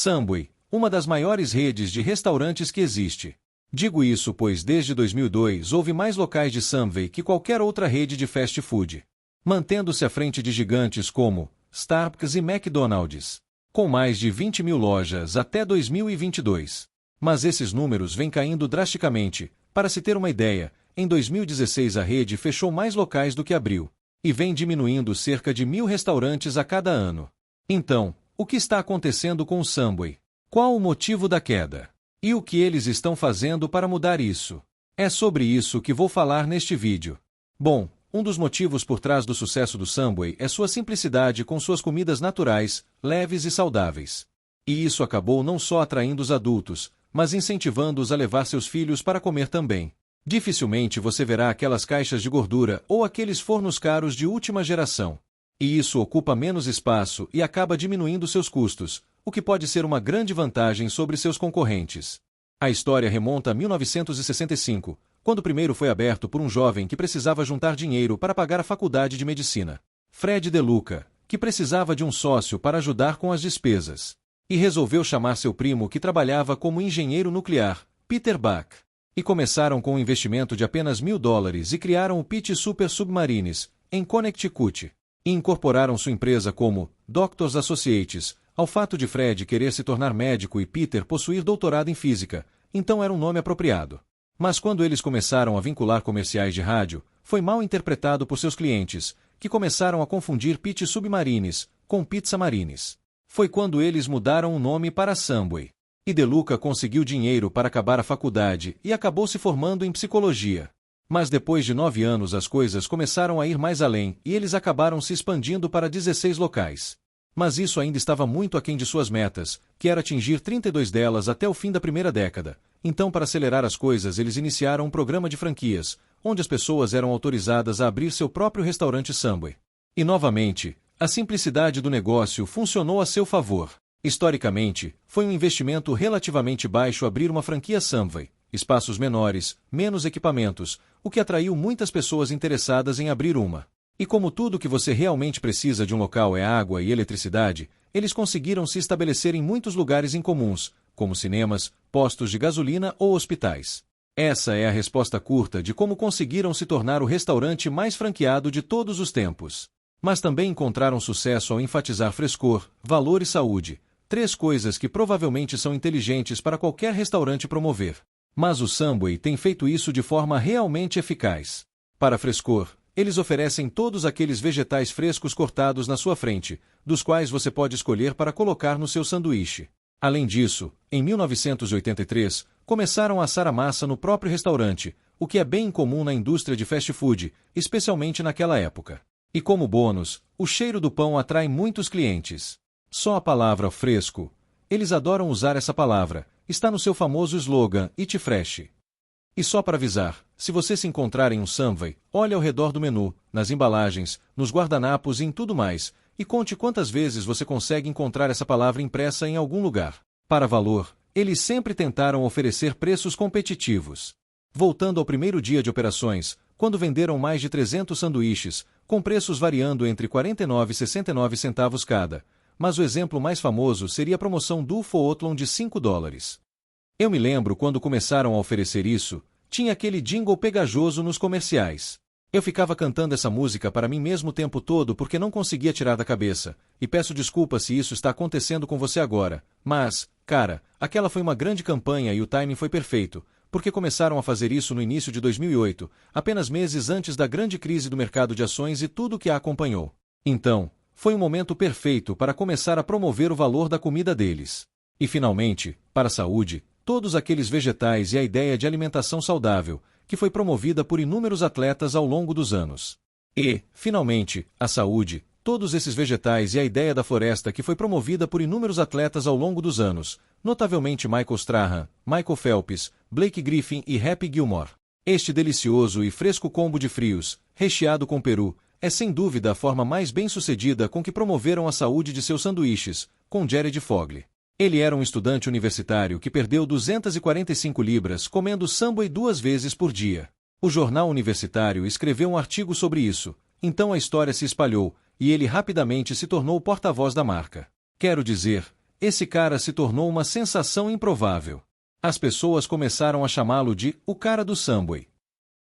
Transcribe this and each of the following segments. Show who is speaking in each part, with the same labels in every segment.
Speaker 1: Subway, uma das maiores redes de restaurantes que existe. Digo isso pois desde 2002 houve mais locais de Subway que qualquer outra rede de fast food, mantendo-se à frente de gigantes como Starbucks e McDonald's, com mais de 20 mil lojas até 2022. Mas esses números vêm caindo drasticamente. Para se ter uma ideia, em 2016 a rede fechou mais locais do que abriu, e vem diminuindo cerca de 1.000 restaurantes a cada ano. Então, o que está acontecendo com o Subway? Qual o motivo da queda? E o que eles estão fazendo para mudar isso? É sobre isso que vou falar neste vídeo. Bom, um dos motivos por trás do sucesso do Subway é sua simplicidade com suas comidas naturais, leves e saudáveis. E isso acabou não só atraindo os adultos, mas incentivando-os a levar seus filhos para comer também. Dificilmente você verá aquelas caixas de gordura ou aqueles fornos caros de última geração. E isso ocupa menos espaço e acaba diminuindo seus custos, o que pode ser uma grande vantagem sobre seus concorrentes. A história remonta a 1965, quando o primeiro foi aberto por um jovem que precisava juntar dinheiro para pagar a faculdade de medicina. Fred DeLuca, que precisava de um sócio para ajudar com as despesas. E resolveu chamar seu primo que trabalhava como engenheiro nuclear, Peter Buck. E começaram com um investimento de apenas $1.000 e criaram o Pitt Super Submarines, em Connecticut. E incorporaram sua empresa como Doctors Associates, ao fato de Fred querer se tornar médico e Peter possuir doutorado em física, então era um nome apropriado. Mas quando eles começaram a vincular comerciais de rádio, foi mal interpretado por seus clientes, que começaram a confundir Pitt Submarines com Pizza Marines. Foi quando eles mudaram o nome para Subway. E DeLuca conseguiu dinheiro para acabar a faculdade e acabou se formando em psicologia. Mas depois de 9 anos as coisas começaram a ir mais além e eles acabaram se expandindo para 16 locais. Mas isso ainda estava muito aquém de suas metas, que era atingir 32 delas até o fim da primeira década. Então, para acelerar as coisas, eles iniciaram um programa de franquias, onde as pessoas eram autorizadas a abrir seu próprio restaurante Subway. E novamente, a simplicidade do negócio funcionou a seu favor. Historicamente, foi um investimento relativamente baixo abrir uma franquia Subway, espaços menores, menos equipamentos, o que atraiu muitas pessoas interessadas em abrir uma. E como tudo que você realmente precisa de um local é água e eletricidade, eles conseguiram se estabelecer em muitos lugares incomuns, como cinemas, postos de gasolina ou hospitais. Essa é a resposta curta de como conseguiram se tornar o restaurante mais franqueado de todos os tempos. Mas também encontraram sucesso ao enfatizar frescor, valor e saúde, 3 coisas que provavelmente são inteligentes para qualquer restaurante promover. Mas o Subway tem feito isso de forma realmente eficaz. Para frescor, eles oferecem todos aqueles vegetais frescos cortados na sua frente, dos quais você pode escolher para colocar no seu sanduíche. Além disso, em 1983, começaram a assar a massa no próprio restaurante, o que é bem incomum na indústria de fast food, especialmente naquela época. E como bônus, o cheiro do pão atrai muitos clientes. Só a palavra fresco, eles adoram usar essa palavra, está no seu famoso slogan Eat Fresh. E só para avisar, se você se encontrar em um Subway, olhe ao redor do menu, nas embalagens, nos guardanapos e em tudo mais, e conte quantas vezes você consegue encontrar essa palavra impressa em algum lugar. Para valor, eles sempre tentaram oferecer preços competitivos. Voltando ao primeiro dia de operações, quando venderam mais de 300 sanduíches, com preços variando entre 49 e 69 centavos cada, mas o exemplo mais famoso seria a promoção do Footlong de $5. Eu me lembro quando começaram a oferecer isso, tinha aquele jingle pegajoso nos comerciais. Eu ficava cantando essa música para mim mesmo o tempo todo porque não conseguia tirar da cabeça, e peço desculpa se isso está acontecendo com você agora, mas, cara, aquela foi uma grande campanha e o timing foi perfeito, porque começaram a fazer isso no início de 2008, apenas meses antes da grande crise do mercado de ações e tudo o que a acompanhou. Então, foi um momento perfeito para começar a promover o valor da comida deles. E finalmente, para a saúde, todos aqueles vegetais e a ideia de alimentação saudável, que foi promovida por inúmeros atletas ao longo dos anos. E, finalmente, a saúde, todos esses vegetais e a ideia da floresta que foi promovida por inúmeros atletas ao longo dos anos, notavelmente Michael Strahan, Michael Phelps, Blake Griffin e Happy Gilmore. Este delicioso e fresco combo de frios, recheado com peru, é sem dúvida a forma mais bem-sucedida com que promoveram a saúde de seus sanduíches, com Jared Fogle. Ele era um estudante universitário que perdeu 245 libras comendo Subway 2 vezes por dia. O jornal universitário escreveu um artigo sobre isso, então a história se espalhou, e ele rapidamente se tornou o porta-voz da marca. Quero dizer, esse cara se tornou uma sensação improvável. As pessoas começaram a chamá-lo de "o cara do Subway".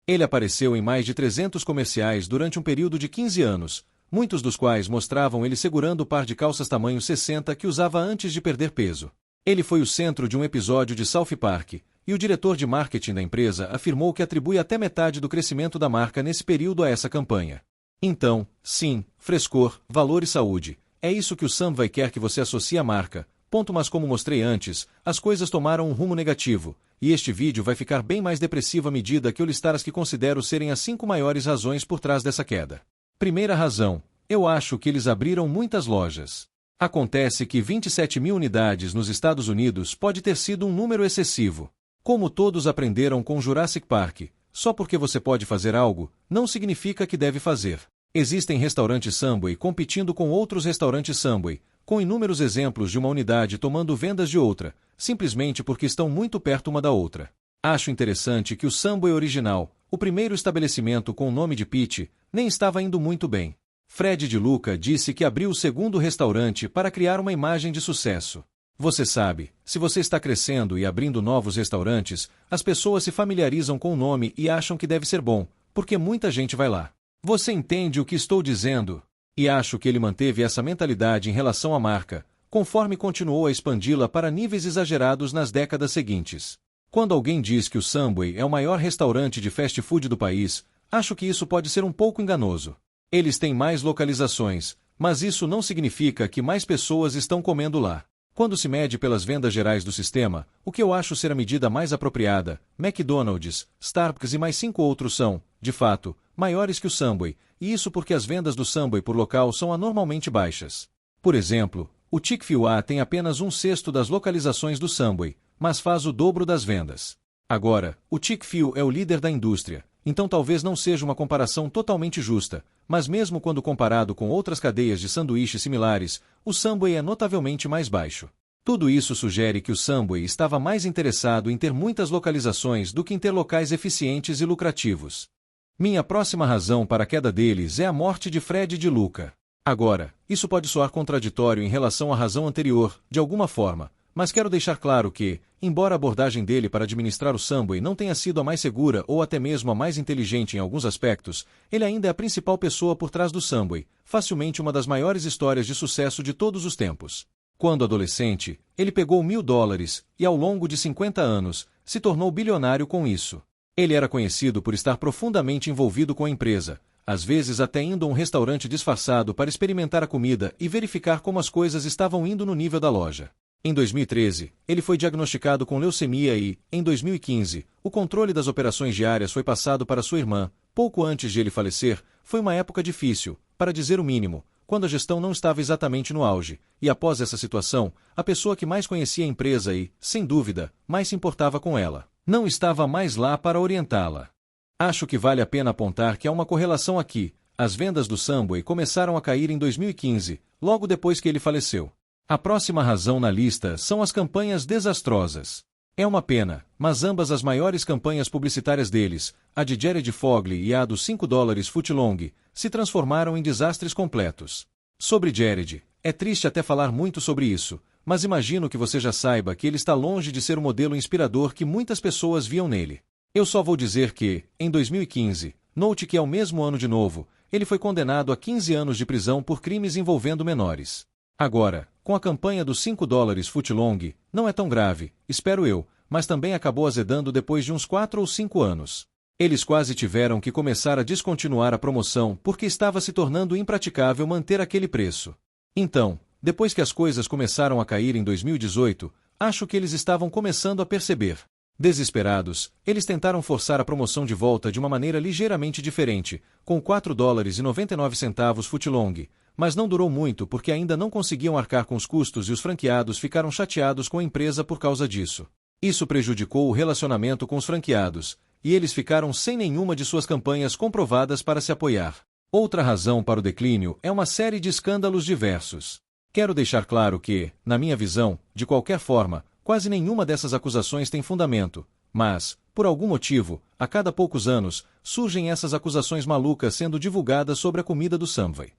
Speaker 1: Ele apareceu em mais de 300 comerciais durante um período de 15 anos, muitos dos quais mostravam ele segurando o par de calças tamanho 60 que usava antes de perder peso. Ele foi o centro de um episódio de South Park, e o diretor de marketing da empresa afirmou que atribui até metade do crescimento da marca nesse período a essa campanha. Então, sim, frescor, valor e saúde. É isso que o Subway quer que você associe à marca. Mas como mostrei antes, as coisas tomaram um rumo negativo, e este vídeo vai ficar bem mais depressivo à medida que eu listar as que considero serem as 5 maiores razões por trás dessa queda. Primeira razão, eu acho que eles abriram muitas lojas. Acontece que 27 mil unidades nos Estados Unidos pode ter sido um número excessivo. Como todos aprenderam com Jurassic Park, só porque você pode fazer algo, não significa que deve fazer. Existem restaurantes Subway competindo com outros restaurantes Subway, com inúmeros exemplos de uma unidade tomando vendas de outra, simplesmente porque estão muito perto uma da outra. Acho interessante que o Subway original, o primeiro estabelecimento com o nome de Pete, nem estava indo muito bem. Fred DeLuca disse que abriu o segundo restaurante para criar uma imagem de sucesso. Você sabe, se você está crescendo e abrindo novos restaurantes, as pessoas se familiarizam com o nome e acham que deve ser bom, porque muita gente vai lá. Você entende o que estou dizendo? E acho que ele manteve essa mentalidade em relação à marca, conforme continuou a expandi-la para níveis exagerados nas décadas seguintes. Quando alguém diz que o Subway é o maior restaurante de fast food do país, acho que isso pode ser um pouco enganoso. Eles têm mais localizações, mas isso não significa que mais pessoas estão comendo lá. Quando se mede pelas vendas gerais do sistema, o que eu acho ser a medida mais apropriada, McDonald's, Starbucks e mais 5 outros são, de fato, maiores que o Subway, e isso porque as vendas do Subway por local são anormalmente baixas. Por exemplo, o Chick-fil-A tem apenas 1/6 das localizações do Subway, mas faz o dobro das vendas. Agora, o Chick-fil é o líder da indústria, então talvez não seja uma comparação totalmente justa, mas mesmo quando comparado com outras cadeias de sanduíches similares, o Subway é notavelmente mais baixo. Tudo isso sugere que o Subway estava mais interessado em ter muitas localizações do que em ter locais eficientes e lucrativos. Minha próxima razão para a queda deles é a morte de Fred DeLuca. Agora, isso pode soar contraditório em relação à razão anterior, de alguma forma, mas quero deixar claro que, embora a abordagem dele para administrar o Subway não tenha sido a mais segura ou até mesmo a mais inteligente em alguns aspectos, ele ainda é a principal pessoa por trás do Subway, facilmente uma das maiores histórias de sucesso de todos os tempos. Quando adolescente, ele pegou $1.000 e, ao longo de 50 anos, se tornou bilionário com isso. Ele era conhecido por estar profundamente envolvido com a empresa, às vezes até indo a um restaurante disfarçado para experimentar a comida e verificar como as coisas estavam indo no nível da loja. Em 2013, ele foi diagnosticado com leucemia e, em 2015, o controle das operações diárias foi passado para sua irmã. Pouco antes de ele falecer, foi uma época difícil, para dizer o mínimo, quando a gestão não estava exatamente no auge, e após essa situação, a pessoa que mais conhecia a empresa e, sem dúvida, mais se importava com ela, não estava mais lá para orientá-la. Acho que vale a pena apontar que há uma correlação aqui. As vendas do Subway começaram a cair em 2015, logo depois que ele faleceu. A próxima razão na lista são as campanhas desastrosas. É uma pena, mas ambas as maiores campanhas publicitárias deles, a de Jared Fogle e a do $5 footlong, se transformaram em desastres completos. Sobre Jared, é triste até falar muito sobre isso, mas imagino que você já saiba que ele está longe de ser o modelo inspirador que muitas pessoas viam nele. Eu só vou dizer que, em 2015, note que é o mesmo ano de novo, ele foi condenado a 15 anos de prisão por crimes envolvendo menores. Agora, com a campanha do $5 footlong, não é tão grave, espero eu, mas também acabou azedando depois de uns 4 ou 5 anos. Eles quase tiveram que começar a descontinuar a promoção porque estava se tornando impraticável manter aquele preço. Então, depois que as coisas começaram a cair em 2018, acho que eles estavam começando a perceber. Desesperados, eles tentaram forçar a promoção de volta de uma maneira ligeiramente diferente, com $4,99 footlong, mas não durou muito porque ainda não conseguiam arcar com os custos e os franqueados ficaram chateados com a empresa por causa disso. Isso prejudicou o relacionamento com os franqueados, e eles ficaram sem nenhuma de suas campanhas comprovadas para se apoiar. Outra razão para o declínio é uma série de escândalos diversos. Quero deixar claro que, na minha visão, de qualquer forma, quase nenhuma dessas acusações tem fundamento, mas, por algum motivo, a cada poucos anos, surgem essas acusações malucas sendo divulgadas sobre a comida do Subway.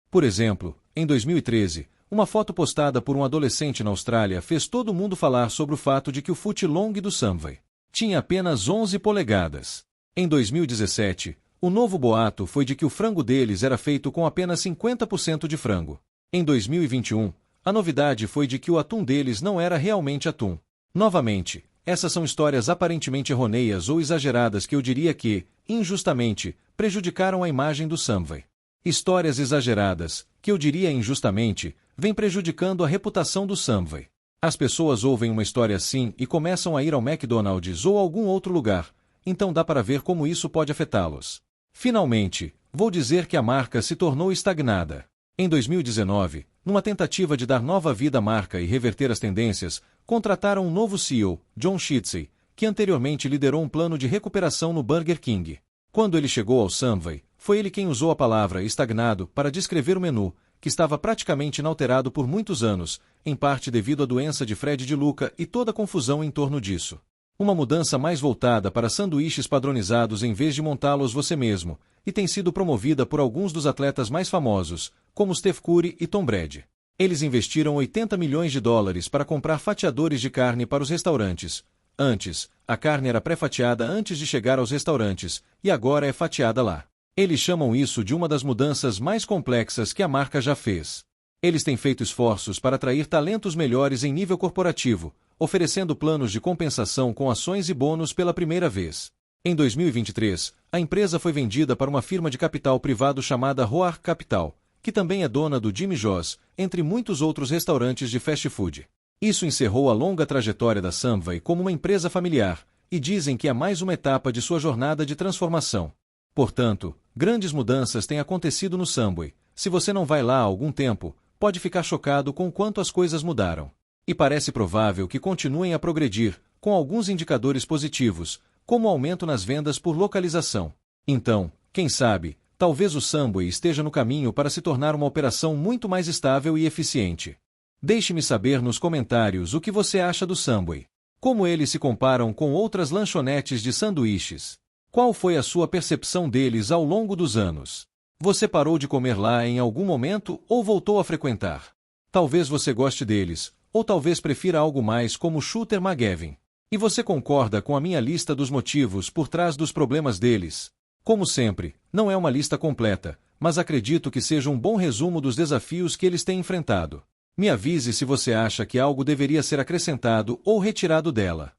Speaker 1: Por exemplo, em 2013, uma foto postada por um adolescente na Austrália fez todo mundo falar sobre o fato de que o footlong do Subway tinha apenas 11 polegadas. Em 2017, o novo boato foi de que o frango deles era feito com apenas 50% de frango. Em 2021, a novidade foi de que o atum deles não era realmente atum. Novamente, essas são histórias aparentemente errôneas ou exageradas que eu diria que, injustamente, prejudicaram a imagem do Subway. Histórias exageradas, que eu diria injustamente, vêm prejudicando a reputação do Subway. As pessoas ouvem uma história assim e começam a ir ao McDonald's ou algum outro lugar, então dá para ver como isso pode afetá-los. Finalmente, vou dizer que a marca se tornou estagnada. Em 2019, numa tentativa de dar nova vida à marca e reverter as tendências, contrataram um novo CEO, John Shitsey, que anteriormente liderou um plano de recuperação no Burger King. Quando ele chegou ao Subway, foi ele quem usou a palavra estagnado para descrever o menu, que estava praticamente inalterado por muitos anos, em parte devido à doença de Fred de Luca e toda a confusão em torno disso. Uma mudança mais voltada para sanduíches padronizados em vez de montá-los você mesmo, e tem sido promovida por alguns dos atletas mais famosos, como Steph Curry e Tom Brady. Eles investiram 80 milhões de dólares para comprar fatiadores de carne para os restaurantes. Antes, a carne era pré-fatiada antes de chegar aos restaurantes, e agora é fatiada lá. Eles chamam isso de uma das mudanças mais complexas que a marca já fez. Eles têm feito esforços para atrair talentos melhores em nível corporativo, oferecendo planos de compensação com ações e bônus pela primeira vez. Em 2023, a empresa foi vendida para uma firma de capital privado chamada Roark Capital, que também é dona do Jimmy John's, entre muitos outros restaurantes de fast food. Isso encerrou a longa trajetória da Subway como uma empresa familiar, e dizem que é mais uma etapa de sua jornada de transformação. Portanto, grandes mudanças têm acontecido no Subway. Se você não vai lá há algum tempo, pode ficar chocado com quanto as coisas mudaram. E parece provável que continuem a progredir, com alguns indicadores positivos, como o aumento nas vendas por localização. Então, quem sabe, talvez o Subway esteja no caminho para se tornar uma operação muito mais estável e eficiente. Deixe-me saber nos comentários o que você acha do Subway. Como eles se comparam com outras lanchonetes de sanduíches? Qual foi a sua percepção deles ao longo dos anos? Você parou de comer lá em algum momento ou voltou a frequentar? Talvez você goste deles, ou talvez prefira algo mais como Shooter McGavin. E você concorda com a minha lista dos motivos por trás dos problemas deles? Como sempre, não é uma lista completa, mas acredito que seja um bom resumo dos desafios que eles têm enfrentado. Me avise se você acha que algo deveria ser acrescentado ou retirado dela.